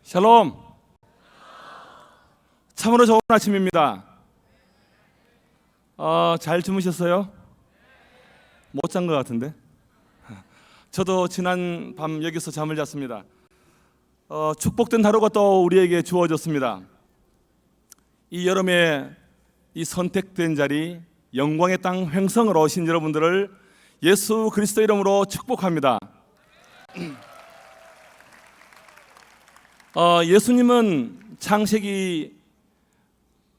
샬롬. 참으로 좋은 아침입니다. 잘 주무셨어요? 못 잔 것 같은데. 저도 지난 밤 여기서 잠을 잤습니다. 축복된 하루가 또 우리에게 주어졌습니다. 이 여름에 이 선택된 자리, 영광의 땅 횡성으로 오신 여러분들을 예수 그리스도 이름으로 축복합니다. 예수님은 창세기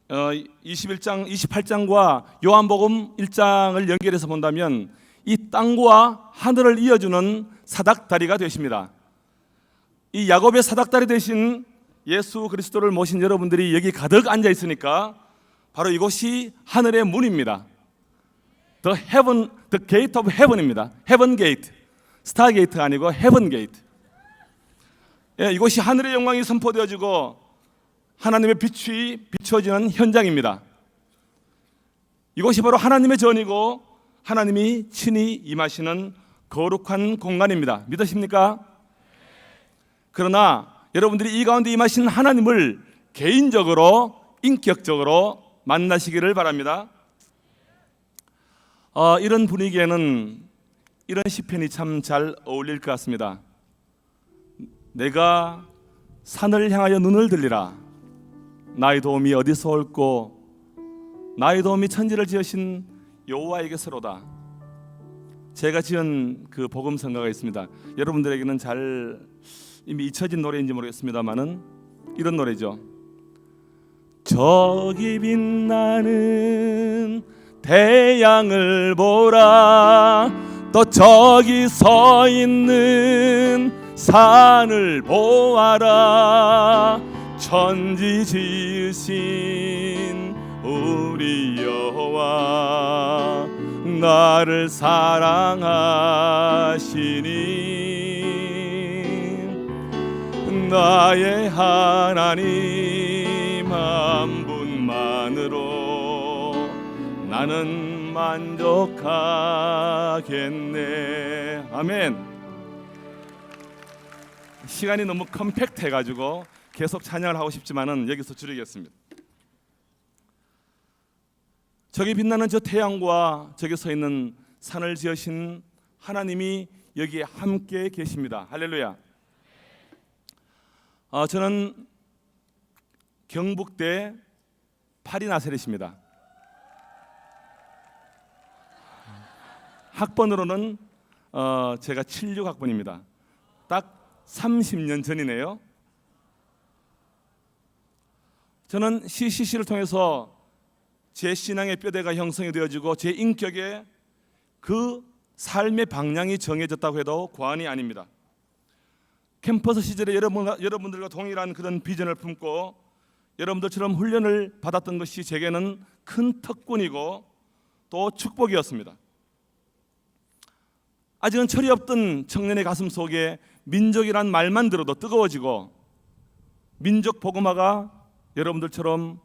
21장, 28장과 요한복음 1장을 연결해서 본다면 이 땅과 하늘을 이어주는 사닥다리가 되십니다. 이 야곱의 사닥다리 되신 예수 그리스도를 모신 여러분들이 여기 가득 앉아 있으니까 바로 이곳이 하늘의 문입니다. The gate of heaven입니다. Heaven gate, 스타 게이트가 아니고 Heaven gate. 이곳이 하늘의 영광이 선포되어지고 하나님의 빛이 비춰지는 현장입니다. 이곳이 바로 하나님의 전이고 하나님이 친히 임하시는 거룩한 공간입니다. 믿으십니까? 그러나 여러분들이 이 가운데 임하신 하나님을 개인적으로 인격적으로 만나시기를 바랍니다. 이런 분위기에는 이런 시편이 참 잘 어울릴 것 같습니다. 내가 산을 향하여 눈을 들리라. 나의 도움이 어디서 올꼬? 나의 도움이 천지를 지으신 여호와에게서로다. 제가 지은 그 복음성가가 있습니다. 여러분들에게는 잘 이미 잊혀진 노래인지 모르겠습니다만은 이런 노래죠. 저기 빛나는 태양을 보라. 또 저기 서 있는 산을 보아라. 천지 지으신 우리 여호와 나를 사랑하시니 나의 하나님 한 분만으로 나는 만족하겠네. 아멘. 시간이 너무 컴팩트해가지고 계속 찬양을 하고 싶지만은 여기서 줄이겠습니다. 저기 빛나는 저 태양과 저기 서 있는 산을 지으신 하나님이 여기에 함께 계십니다. 할렐루야. 저는 경북대 파리나세렛입니다. 학번으로는 제가 76학번입니다. 딱 30년 전이네요. 저는 CCC를 통해서 제 신앙의 뼈대가 형성이 되어지고 제 인격의 그 삶의 방향이 정해졌다고 해도 과언이 아닙니다. 캠퍼스 시절에 여러분들과 동일한 그런 비전을 품고 여러분들처럼 훈련을 받았던 것이 제게는 큰 특권이고 또 축복이었습니다. 아직은 철이 없던 청년의 가슴 속에 민족이란 말만 들어도 뜨거워지고 민족 복음화가 여러분들처럼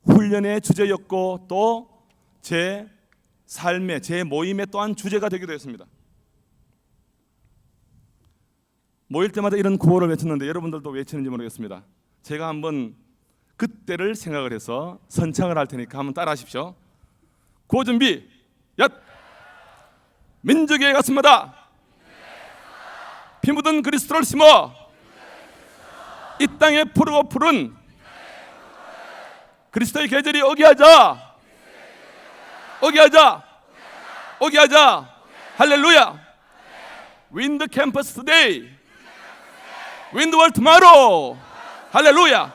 훈련의 주제였고 또 제 삶의 제 모임의 또한 주제가 되기도 했습니다. 모일 때마다 이런 구호를 외쳤는데 여러분들도 외치는지 모르겠습니다. 제가 한번 그때를 생각을 해서 선창을 할 테니까 한번 따라 하십시오. 구호 준비. 얏! 민족의 가슴마다 피 묻은 그리스도를 심어 이 땅에 푸르고 푸른 그리스도의 계절이 어기하자. 할렐루야. Win the campus today. Win the world tomorrow. 할렐루야.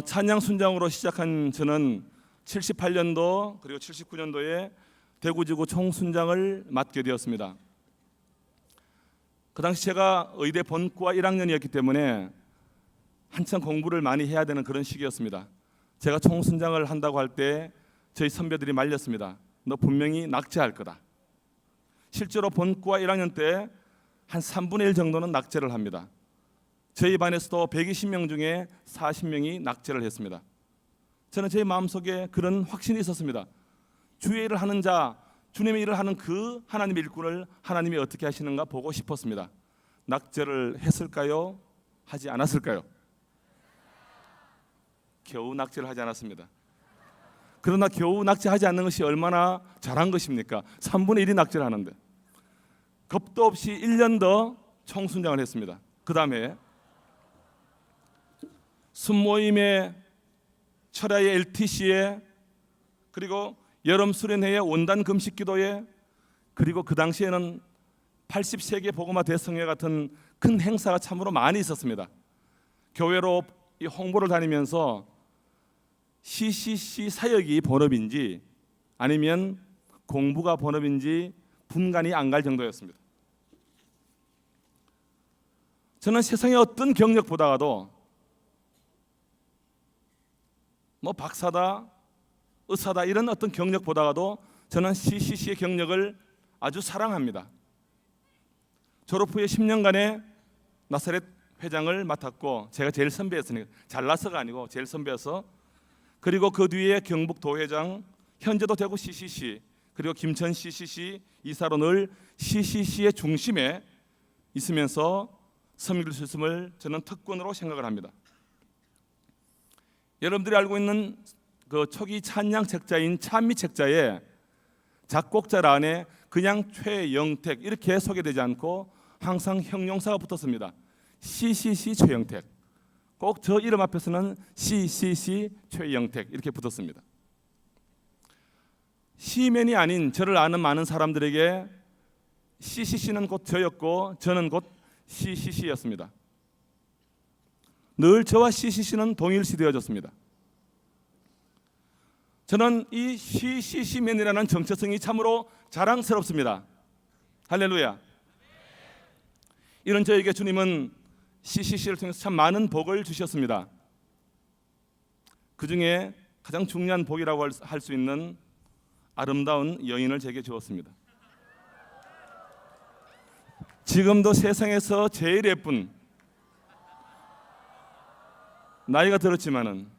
찬양 순장으로 시작한 저는 78년도 그리고 79년도에 대구지구 총순장을 맡게 되었습니다. 그 당시 제가 의대 본과 1학년이었기 때문에 한참 공부를 많이 해야 되는 그런 시기였습니다. 제가 총순장을 한다고 할 때 저희 선배들이 말렸습니다. 너 분명히 낙제할 거다. 실제로 본과 1학년 때 한 3분의 1 정도는 낙제를 합니다. 저희 반에서도 120명 중에 40명이 낙제를 했습니다. 저는 제 마음속에 그런 확신이 있었습니다. 주의 일을 하는 자, 주님의 일을 하는 그 하나님의 일꾼을 하나님이 어떻게 하시는가 보고 싶었습니다. 낙제를 했을까요? 하지 않았을까요? 겨우 낙제를 하지 않았습니다. 그러나 겨우 낙제하지 않는 것이 얼마나 잘한 것입니까? 3분의 1이 낙제를 하는데 겁도 없이 1년 더 총순장을 했습니다. 그 다음에 순모임에 철야의 LTC에 그리고 여름 수련회의 온단 금식 기도회 그리고 그 당시에는 80세계 복음화 대성회 같은 큰 행사가 참으로 많이 있었습니다. 교회로 이 홍보를 다니면서 CCC 사역이 본업인지 아니면 공부가 본업인지 분간이 안 갈 정도였습니다. 저는 세상의 어떤 경력보다도 뭐 박사다, 의사다 이런 어떤 경력보다도 저는 CCC의 경력을 아주 사랑합니다. 졸업 후에 10년간의 나사렛 회장을 맡았고 제가 제일 선배였으니까 잘나서가 아니고 제일 선배여서 그리고 그 뒤에 경북도 회장 현재도 대구 CCC 그리고 김천 CCC 이사로 늘 CCC의 중심에 있으면서 섬길 수 있음을 저는 특권으로 생각을 합니다. 여러분들이 알고 있는 그 초기 찬양 책자인 찬미 책자에 작곡자 안에 그냥 최영택 이렇게 소개되지 않고 항상 형용사가 붙었습니다. CCC 최영택. 꼭 저 이름 앞에서는 CCC 최영택 이렇게 붙었습니다. 시맨이 아닌 저를 아는 많은 사람들에게 CCC는 곧 저였고 저는 곧 CCC였습니다. 늘 저와 CCC는 동일시되어졌습니다. 저는 이 CCC맨이라는 정체성이 참으로 자랑스럽습니다. 할렐루야. 이런 저에게 주님은 CCC를 통해서 참 많은 복을 주셨습니다. 그 중에 가장 중요한 복이라고 할 수 있는 아름다운 여인을 제게 주었습니다. 지금도 세상에서 제일 예쁜 나이가 들었지만은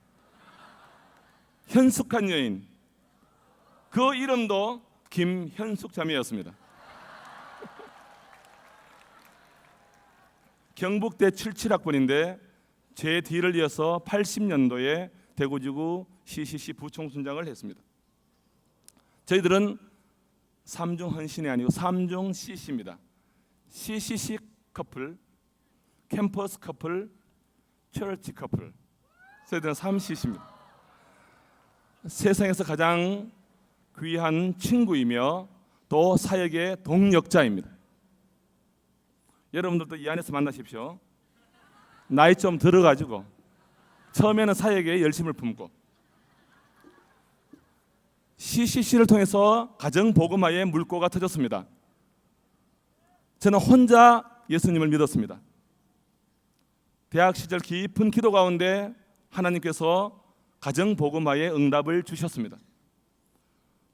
현숙한 여인 그 이름도 김현숙 자매였습니다. 경북대 77학번인데 제 뒤를 이어서 80년도에 대구지구 CCC 부총순장을 했습니다. 저희들은 3중 헌신이 아니고 3중 CC입니다. CCC 커플, 캠퍼스 커플, 처치 커플. 저희들은 3CC입니다. 세상에서 가장 귀한 친구이며 또 사역의 동력자입니다. 여러분들도 이 안에서 만나십시오. 나이 좀 들어가지고 처음에는 사역에 열심을 품고 CCC를 통해서 가정 복음화의 물꼬가 터졌습니다. 저는 혼자 예수님을 믿었습니다. 대학 시절 깊은 기도 가운데 하나님께서 가정 복음화의 응답을 주셨습니다.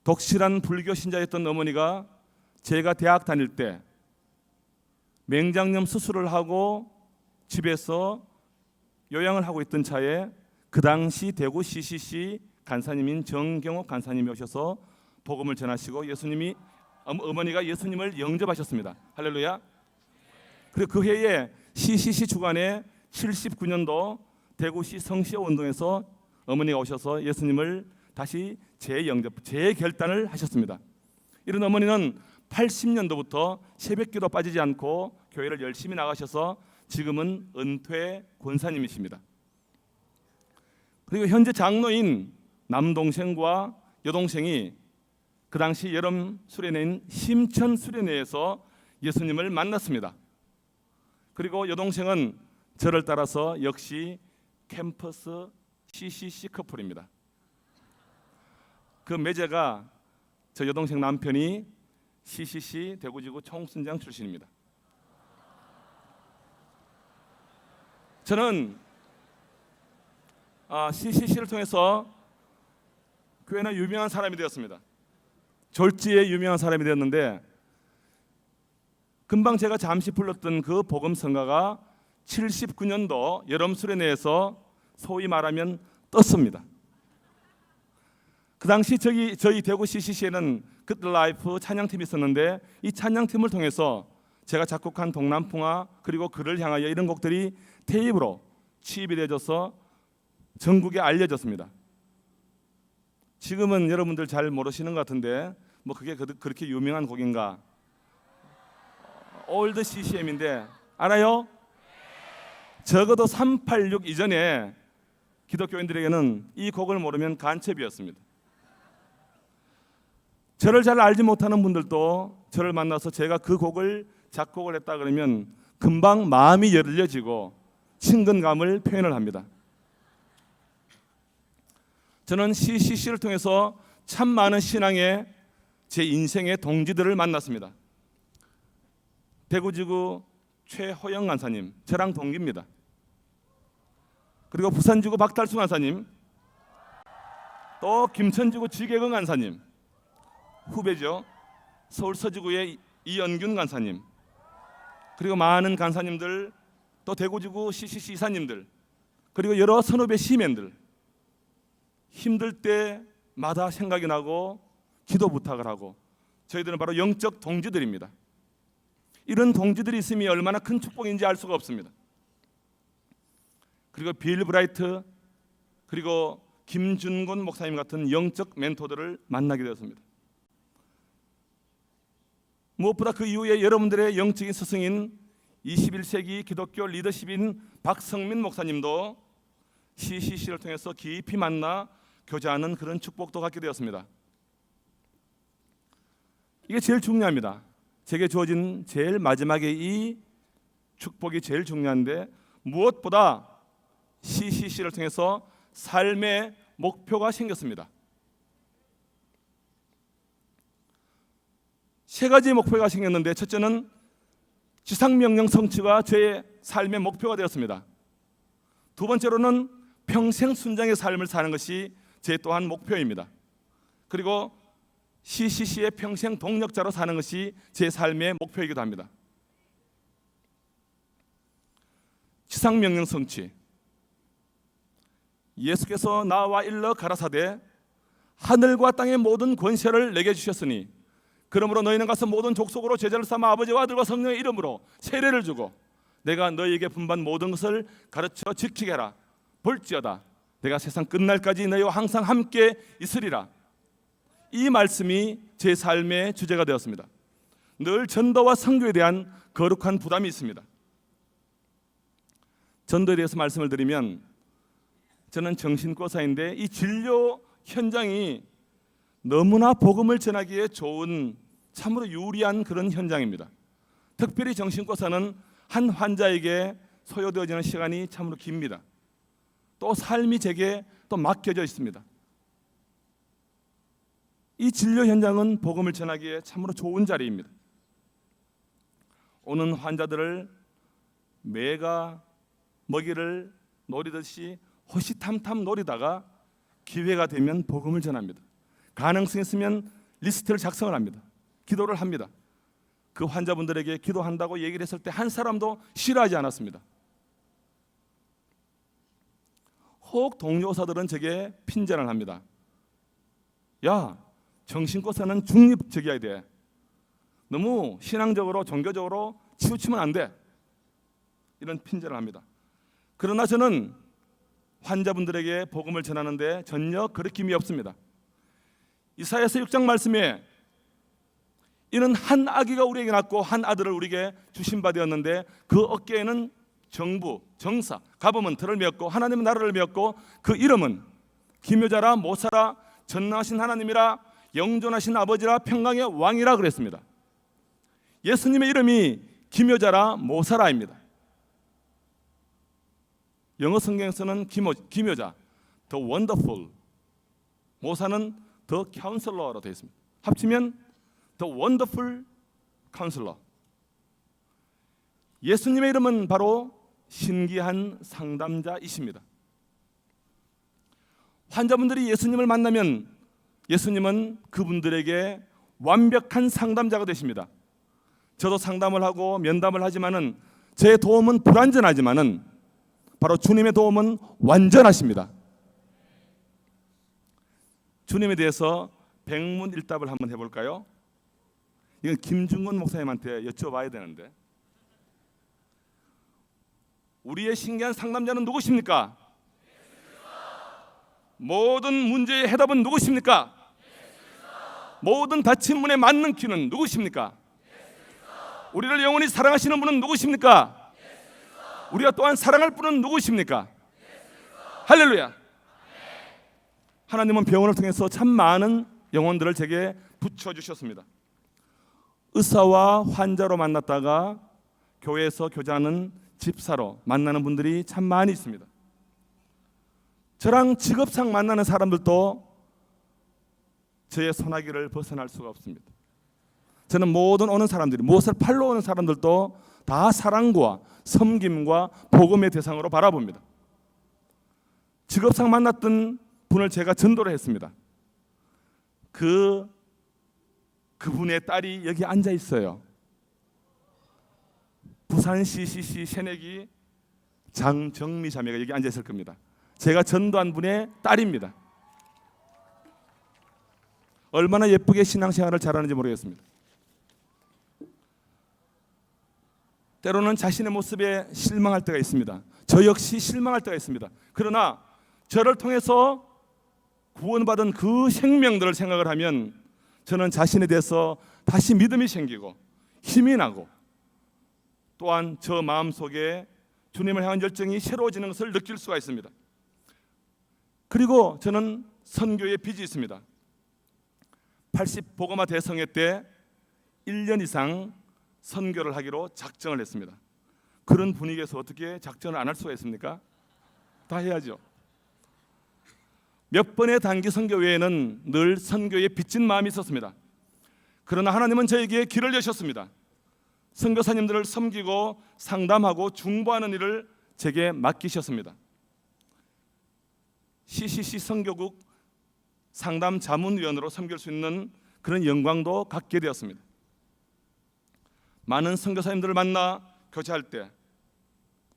독실한 불교 신자였던 어머니가 제가 대학 다닐 때 맹장염 수술을 하고 집에서 요양을 하고 있던 차에 그 당시 대구 CCC 간사님인 정경옥 간사님이 오셔서 복음을 전하시고 어머니가 예수님을 영접하셨습니다. 할렐루야. 그리고 그 해에 CCC 주간에 79년도 대구시 성시호 운동에서 어머니가 오셔서 예수님을 다시 재결단을 하셨습니다. 이런 어머니는 80년도부터 새벽기도 빠지지 않고 교회를 열심히 나가셔서 지금은 은퇴 권사님이십니다. 그리고 현재 장로인 남동생과 여동생이 그 당시 여름 수련회인 심천 수련회에서 예수님을 만났습니다. 그리고 여동생은 저를 따라서 역시 캠퍼스 CCC 커플입니다. 그 매제가 저 여동생 남편이 CCC 대구지구 총순장 출신입니다. 저는 CCC를 통해서 교회나 유명한 사람이 되었습니다. 졸지에 유명한 사람이 되었는데 금방 제가 잠시 불렀던 그 복음 성가가 79년도 여름 수련회에서 소위 말하면 떴습니다. 그 당시 저희 대구 CCC에는 굿라이프 찬양팀이 있었는데 이 찬양팀을 통해서 제가 작곡한 동남풍화 그리고 그를 향하여 이런 곡들이 테이프로 취입이 되어져서 전국에 알려졌습니다. 지금은 여러분들 잘 모르시는 것 같은데 뭐 그게 그렇게 유명한 곡인가? 올드 CCM인데 알아요? 적어도 386 이전에 기독교인들에게는 이 곡을 모르면 간첩이었습니다. 저를 잘 알지 못하는 분들도 저를 만나서 제가 그 곡을 작곡을 했다 그러면 금방 마음이 열려지고 친근감을 표현을 합니다. 저는 CCC를 통해서 참 많은 신앙의 제 인생의 동지들을 만났습니다. 대구지구 최호영 간사님, 저랑 동기입니다. 그리고 부산지구 박달수 간사님, 또 김천지구 지계근 간사님, 후배죠. 서울 서지구의 이연균 간사님, 그리고 많은 간사님들, 또 대구지구 CCC 이사님들, 그리고 여러 선후배 시민들, 힘들 때마다 생각이 나고 기도 부탁을 하고 저희들은 바로 영적 동지들입니다. 이런 동지들이 있음이 얼마나 큰 축복인지 알 수가 없습니다. 그리고 빌 브라이트 그리고 김준곤 목사님 같은 영적 멘토들을 만나게 되었습니다. 무엇보다 그 이후에 여러분들의 영적인 스승인 21세기 기독교 리더십인 박성민 목사님도 CCC를 통해서 깊이 만나 교제하는 그런 축복도 갖게 되었습니다. 이게 제일 중요합니다. 제게 주어진 제일 마지막에 이 축복이 제일 중요한데 무엇보다 CCC를 통해서 삶의 목표가 생겼습니다. 세 가지 목표가 생겼는데 첫째는 지상명령 성취가 제 삶의 목표가 되었습니다. 두 번째로는 평생 순장의 삶을 사는 것이 제 또한 목표입니다. 그리고 CCC의 평생 동력자로 사는 것이 제 삶의 목표이기도 합니다. 지상명령 성취. 예수께서 나와 일러 가라사대 하늘과 땅의 모든 권세를 내게 주셨으니 그러므로 너희는 가서 모든 족속으로 제자를 삼아 아버지와 아들과 성령의 이름으로 세례를 주고 내가 너희에게 분반 모든 것을 가르쳐 지키게 하라. 볼지어다 내가 세상 끝날까지 너희와 항상 함께 있으리라. 이 말씀이 제 삶의 주제가 되었습니다. 늘 전도와 선교에 대한 거룩한 부담이 있습니다. 전도에 대해서 말씀을 드리면 저는 정신과사인데 이 진료 현장이 너무나 복음을 전하기에 좋은 참으로 유리한 그런 현장입니다. 특별히 정신과사는 한 환자에게 소요되어지는 시간이 참으로 깁니다. 또 삶이 제게 또 맡겨져 있습니다. 이 진료 현장은 복음을 전하기에 참으로 좋은 자리입니다. 오는 환자들을 매가 먹이를 노리듯이 호시탐탐 노리다가 기회가 되면 복음을 전합니다. 가능성이 있으면 리스트를 작성을 합니다. 기도를 합니다. 그 환자분들에게 기도한다고 얘기를 했을 때 한 사람도 싫어하지 않았습니다. 혹 동료 의사들은 제게 핀잔을 합니다. 야, 정신과사는 중립적이어야 돼. 너무 신앙적으로 종교적으로 치우치면 안 돼. 이런 핀잔을 합니다. 그러나 저는 환자분들에게 복음을 전하는데 전혀 거리낌이 없습니다. 이사야서 6장 말씀에 이는 한 아기가 우리에게 낳고 한 아들을 우리에게 주신 바 되었는데 그 어깨에는 정부, 정사, 가버먼트를 메었고 하나님의 나라를 메었고 그 이름은 기묘자라 모사라 전능하신 하나님이라 영존하신 아버지라 평강의 왕이라 그랬습니다. 예수님의 이름이 기묘자라 모사라입니다. 영어 성경에서는 기묘자, the wonderful, 모사는 the counselor로 되어 있습니다. 합치면 the wonderful counselor. 예수님의 이름은 바로 신기한 상담자이십니다. 환자분들이 예수님을 만나면 예수님은 그분들에게 완벽한 상담자가 되십니다. 저도 상담을 하고 면담을 하지만은 제 도움은 불완전하지만은 바로 주님의 도움은 완전하십니다. 주님에 대해서 백문일답을 한번 해볼까요? 이건 김중건 목사님한테 여쭤봐야 되는데, 우리의 신기한 상담자는 누구십니까? 모든 문제의 해답은 누구십니까? 모든 닫힌 문에 맞는 키는 누구십니까? 우리를 영원히 사랑하시는 분은 누구십니까? 우리가 또한 사랑할 분은 누구십니까? 할렐루야. 하나님은 병원을 통해서 참 많은 영혼들을 제게 붙여주셨습니다. 의사와 환자로 만났다가 교회에서 교제하는 집사로 만나는 분들이 참 많이 있습니다. 저랑 직업상 만나는 사람들도 저의 소나기를 벗어날 수가 없습니다. 저는 모든 오는 사람들이, 무엇을 팔러 오는 사람들도 다 사랑과 섬김과 복음의 대상으로 바라봅니다. 직업상 만났던 분을 제가 전도를 했습니다. 그분의 딸이 여기 앉아 있어요. 부산 CCC 새내기 장정미 자매가 여기 앉아 있을 겁니다. 제가 전도한 분의 딸입니다. 얼마나 예쁘게 신앙생활을 잘하는지 모르겠습니다. 때로는 자신의 모습에 실망할 때가 있습니다. 저 역시 실망할 때가 있습니다. 그러나 저를 통해서 구원받은 그 생명들을 생각을 하면 저는 자신에 대해서 다시 믿음이 생기고 힘이 나고, 또한 저 마음속에 주님을 향한 열정이 새로워지는 것을 느낄 수가 있습니다. 그리고 저는 선교의 빚이 있습니다. 80 복음화 대성회 때 1년 이상 선교를 하기로 작정을 했습니다. 그런 분위기에서 어떻게 작정을 안 할 수가 있습니까? 다 해야죠. 몇 번의 단기 선교 외에는 늘 선교에 빚진 마음이 있었습니다. 그러나 하나님은 저에게 길을 여셨습니다. 선교사님들을 섬기고 상담하고 중보하는 일을 제게 맡기셨습니다. CCC 선교국 상담 자문위원으로 섬길 수 있는 그런 영광도 갖게 되었습니다. 많은 선교사님들을 만나 교제할 때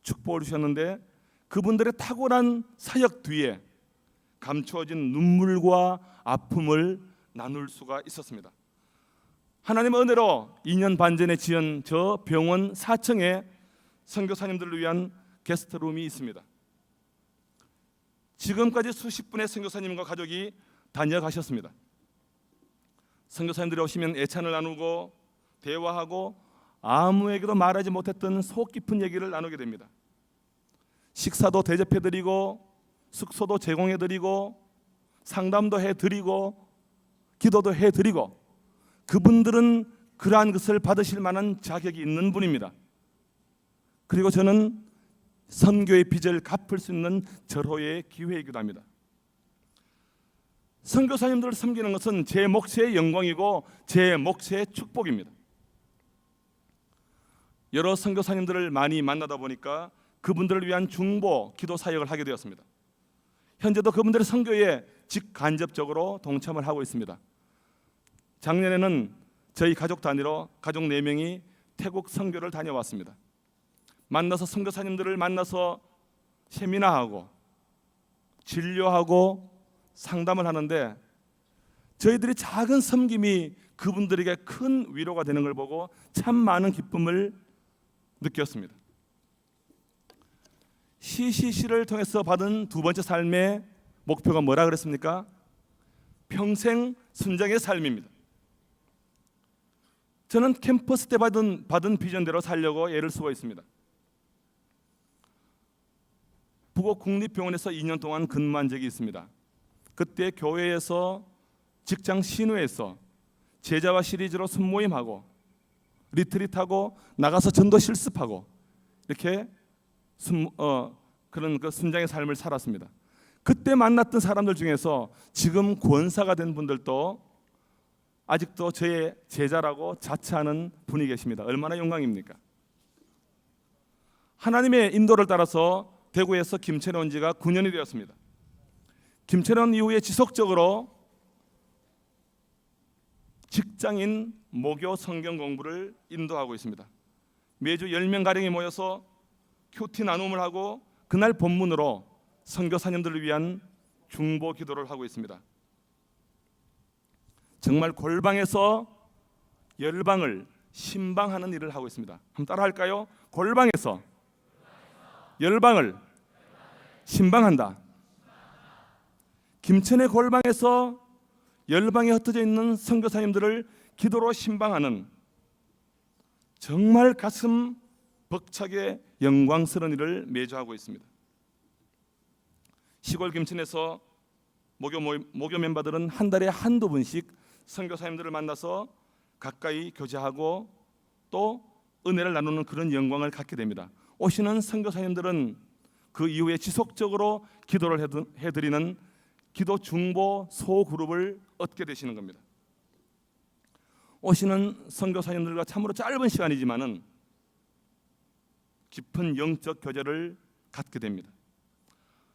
축복을 주셨는데, 그분들의 탁월한 사역 뒤에 감추어진 눈물과 아픔을 나눌 수가 있었습니다. 하나님의 은혜로 2년 반 전에 지은 저 병원 4층에 선교사님들을 위한 게스트룸이 있습니다. 지금까지 수십 분의 선교사님과 가족이 다녀가셨습니다. 선교사님들이 오시면 애찬을 나누고 대화하고 아무에게도 말하지 못했던 속 깊은 얘기를 나누게 됩니다. 식사도 대접해드리고 숙소도 제공해드리고 상담도 해드리고 기도도 해드리고, 그분들은 그러한 것을 받으실 만한 자격이 있는 분입니다. 그리고 저는 선교의 빚을 갚을 수 있는 절호의 기회이기도 합니다. 선교사님들을 섬기는 것은 제 몫의 영광이고 제 몫의 축복입니다. 여러 선교사님들을 많이 만나다 보니까 그분들을 위한 중보, 기도 사역을 하게 되었습니다. 현재도 그분들의 선교에 직간접적으로 동참을 하고 있습니다. 작년에는 저희 가족 단위로 가족 4명이 태국 선교를 다녀왔습니다. 만나서 선교사님들을 만나서 세미나하고 진료하고 상담을 하는데, 저희들이 작은 섬김이 그분들에게 큰 위로가 되는 걸 보고 참 많은 기쁨을 느꼈습니다. CCC를 통해서 받은 두 번째 삶의 목표가 뭐라 그랬습니까? 평생 순장의 삶입니다. 저는 캠퍼스 때 받은 비전대로 살려고 애를 쓰고 있습니다. 북옥 국립병원에서 2년 동안 근무한 적이 있습니다. 그때 교회에서, 직장 신우에서 제자와 시리즈로 순모임하고 리트릿하고 나가서 전도 실습하고 이렇게 그런 순장의 삶을 살았습니다. 그때 만났던 사람들 중에서 지금 권사가 된 분들도 아직도 저의 제자라고 자처하는 분이 계십니다. 얼마나 영광입니까? 하나님의 인도를 따라서 대구에서 김천에 온 지가 9년이 되었습니다. 김천에 온 이후에 지속적으로 직장인 모교 성경 공부를 인도하고 있습니다. 매주 10명가량이 모여서 큐티 나눔을 하고 그날 본문으로 선교사님들을 위한 중보 기도를 하고 있습니다. 정말 골방에서 열방을 신방하는 일을 하고 있습니다. 한번 따라 할까요? 골방에서 열방을 신방한다. 김천의 골방에서 열방에 흩어져 있는 선교사님들을 기도로 신방하는 정말 가슴 벅차게 영광스러운 일을 매주 하고 있습니다. 시골 김천에서 모교 멤버들은 한 달에 한두 번씩 선교사님들을 만나서 가까이 교제하고 또 은혜를 나누는 그런 영광을 갖게 됩니다. 오시는 선교사님들은 그 이후에 지속적으로 기도를 해드리는 기도 중보 소그룹을 얻게 되시는 겁니다. 오시는 선교사님들과 참으로 짧은 시간이지만은 깊은 영적 교제를 갖게 됩니다.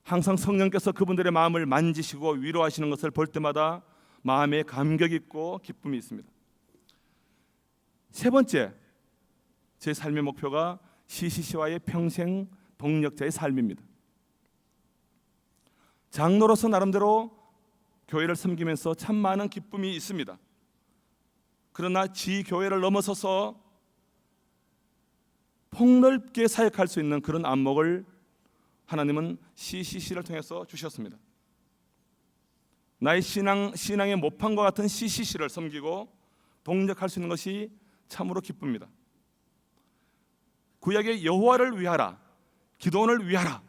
항상 성령께서 그분들의 마음을 만지시고 위로하시는 것을 볼 때마다 마음에 감격 있고 기쁨이 있습니다. 세 번째, 제 삶의 목표가 CCC와의 평생 동력자의 삶입니다. 장로로서 나름대로 교회를 섬기면서 참 많은 기쁨이 있습니다. 그러나 지교회를 넘어서서 폭넓게 사역할 수 있는 그런 안목을 하나님은 CCC를 통해서 주셨습니다. 나의 신앙의 모판과 같은 CCC를 섬기고 동력할 수 있는 것이 참으로 기쁩니다. 구약의 여호와를 위하라, 기도원을 위하라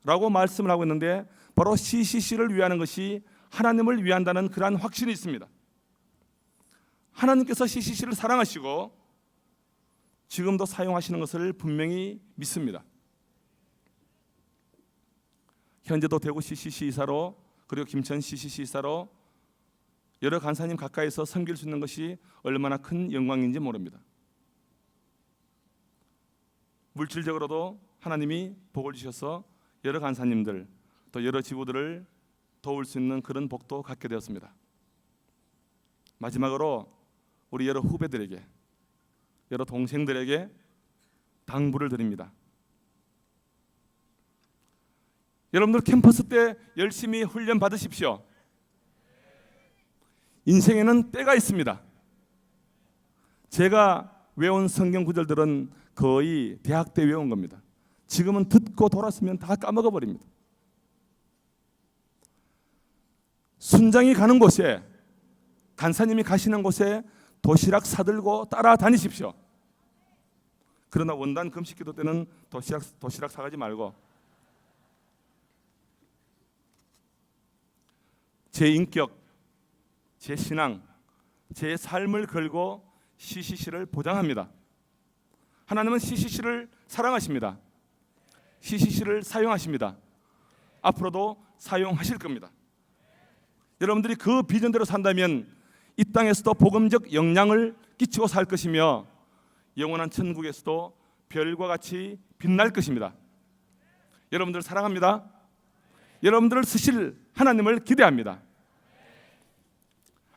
라고 말씀을 하고 있는데 바로 CCC를 위하는 것이 하나님을 위한다는 그러한 확신이 있습니다. 하나님께서 CCC를 사랑하시고 지금도 사용하시는 것을 분명히 믿습니다. 현재도 대구 CCC 이사로 그리고 김천 CCC 이사로 여러 간사님 가까이서 섬길 수 있는 것이 얼마나 큰 영광인지 모릅니다. 물질적으로도 하나님이 복을 주셔서 여러 간사님들 또 여러 지부들을 도울 수 있는 그런 복도 갖게 되었습니다. 마지막으로 우리 여러 후배들에게 여러 동생들에게 당부를 드립니다. 여러분들 캠퍼스 때 열심히 훈련 받으십시오. 인생에는 때가 있습니다. 제가 외운 성경 구절들은 거의 대학 때 외운 겁니다. 지금은 듣고 돌았으면 다 까먹어 버립니다. 순장이 가는 곳에, 간사님이 가시는 곳에 도시락 사들고 따라다니십시오. 그러나 원단 금식 기도 때는 도시락 사가지 말고 제 인격, 제 신앙, 제 삶을 걸고 CCC를 보장합니다. 하나님은 CCC를 사랑하십니다. CCC를 사용하십니다. 앞으로도 사용하실 겁니다. 여러분들이 그 비전대로 산다면 이 땅에서도 복음적 영향을 끼치고 살 것이며 영원한 천국에서도 별과 같이 빛날 것입니다. 여러분들 사랑합니다. 여러분들을 쓰실 하나님을 기대합니다.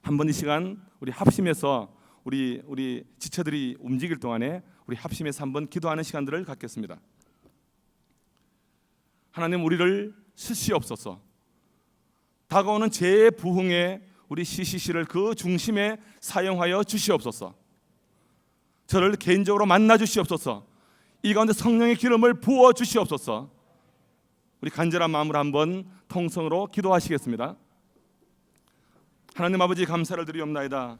한번 이 시간 우리 합심해서 우리 지체들이 움직일 동안에 우리 합심해서 한번 기도하는 시간들을 갖겠습니다. 하나님, 우리를 쓰시옵소서. 다가오는 재부흥에 우리 CCC를 그 중심에 사용하여 주시옵소서. 저를 개인적으로 만나 주시옵소서. 이 가운데 성령의 기름을 부어 주시옵소서. 우리 간절한 마음으로 한번 통성으로 기도하시겠습니다. 하나님 아버지, 감사를 드리옵나이다.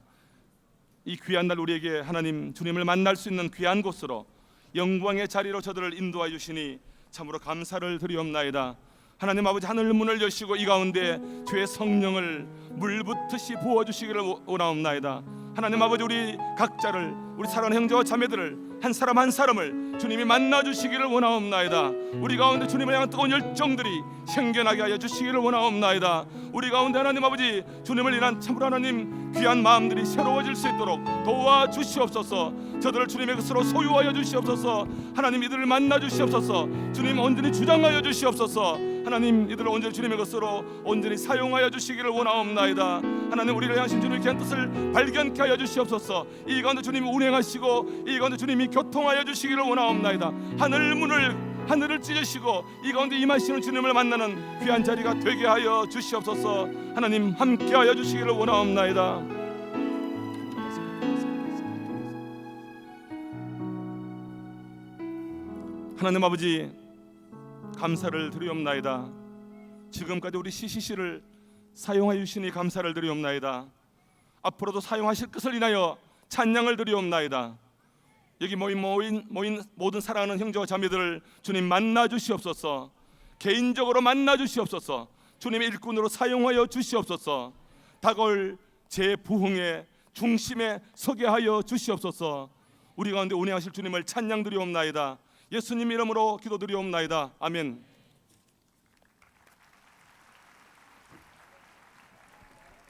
이 귀한 날 우리에게 하나님 주님을 만날 수 있는 귀한 곳으로 영광의 자리로 저들을 인도하여 주시니 참으로 감사를 드리옵나이다. 하나님 아버지, 하늘 문을 여시고 이 가운데 주의 성령을 물붓듯이 부어주시기를 원하옵나이다. 하나님 아버지, 우리 각자를, 우리 사랑하는 형제와 자매들을 한 사람 한 사람을 주님이 만나주시기를 원하옵나이다. 우리 가운데 주님을 향한 뜨거운 열정들이 생겨나게 하여 주시기를 원하옵나이다. 우리 가운데 하나님 아버지, 주님을 인한 참으로 하나님 귀한 마음들이 새로워질 수 있도록 도와주시옵소서. 저들을 주님의 것으로 소유하여 주시옵소서. 하나님, 이들을 만나 주시옵소서. 주님, 온전히 주장하여 주시옵소서. 하나님, 이들을 온전히 주님의 것으로 온전히 사용하여 주시기를 원하옵나이다. 하나님, 우리를 향하신 주님의 귀한 뜻을 발견케 하여 주시옵소서. 이 가운데 주님이 운행하시고 이 가운데 주님이 교통하여 주시기를 원하옵나이다. 하늘을 찢으시고 이 가운데 임하시는 주님을 만나는 귀한 자리가 되게 하여 주시옵소서. 하나님, 함께 하여 주시기를 원하옵나이다. 하나님 아버지, 감사를 드리옵나이다. 지금까지 우리 CCC를 사용하여 주시니 감사를 드리옵나이다. 앞으로도 사용하실 것을 인하여 찬양을 드리옵나이다. 여기 모인 모든 사랑하는 형제와 자매들을 주님 만나 주시옵소서. 개인적으로 만나 주시옵소서. 주님의 일꾼으로 사용하여 주시옵소서. 다가올 재부흥의 중심에 서게 하여 주시옵소서. 우리 가운데 운행하실 주님을 찬양 드리옵나이다. 예수님 이름으로 기도드리옵나이다. 아멘.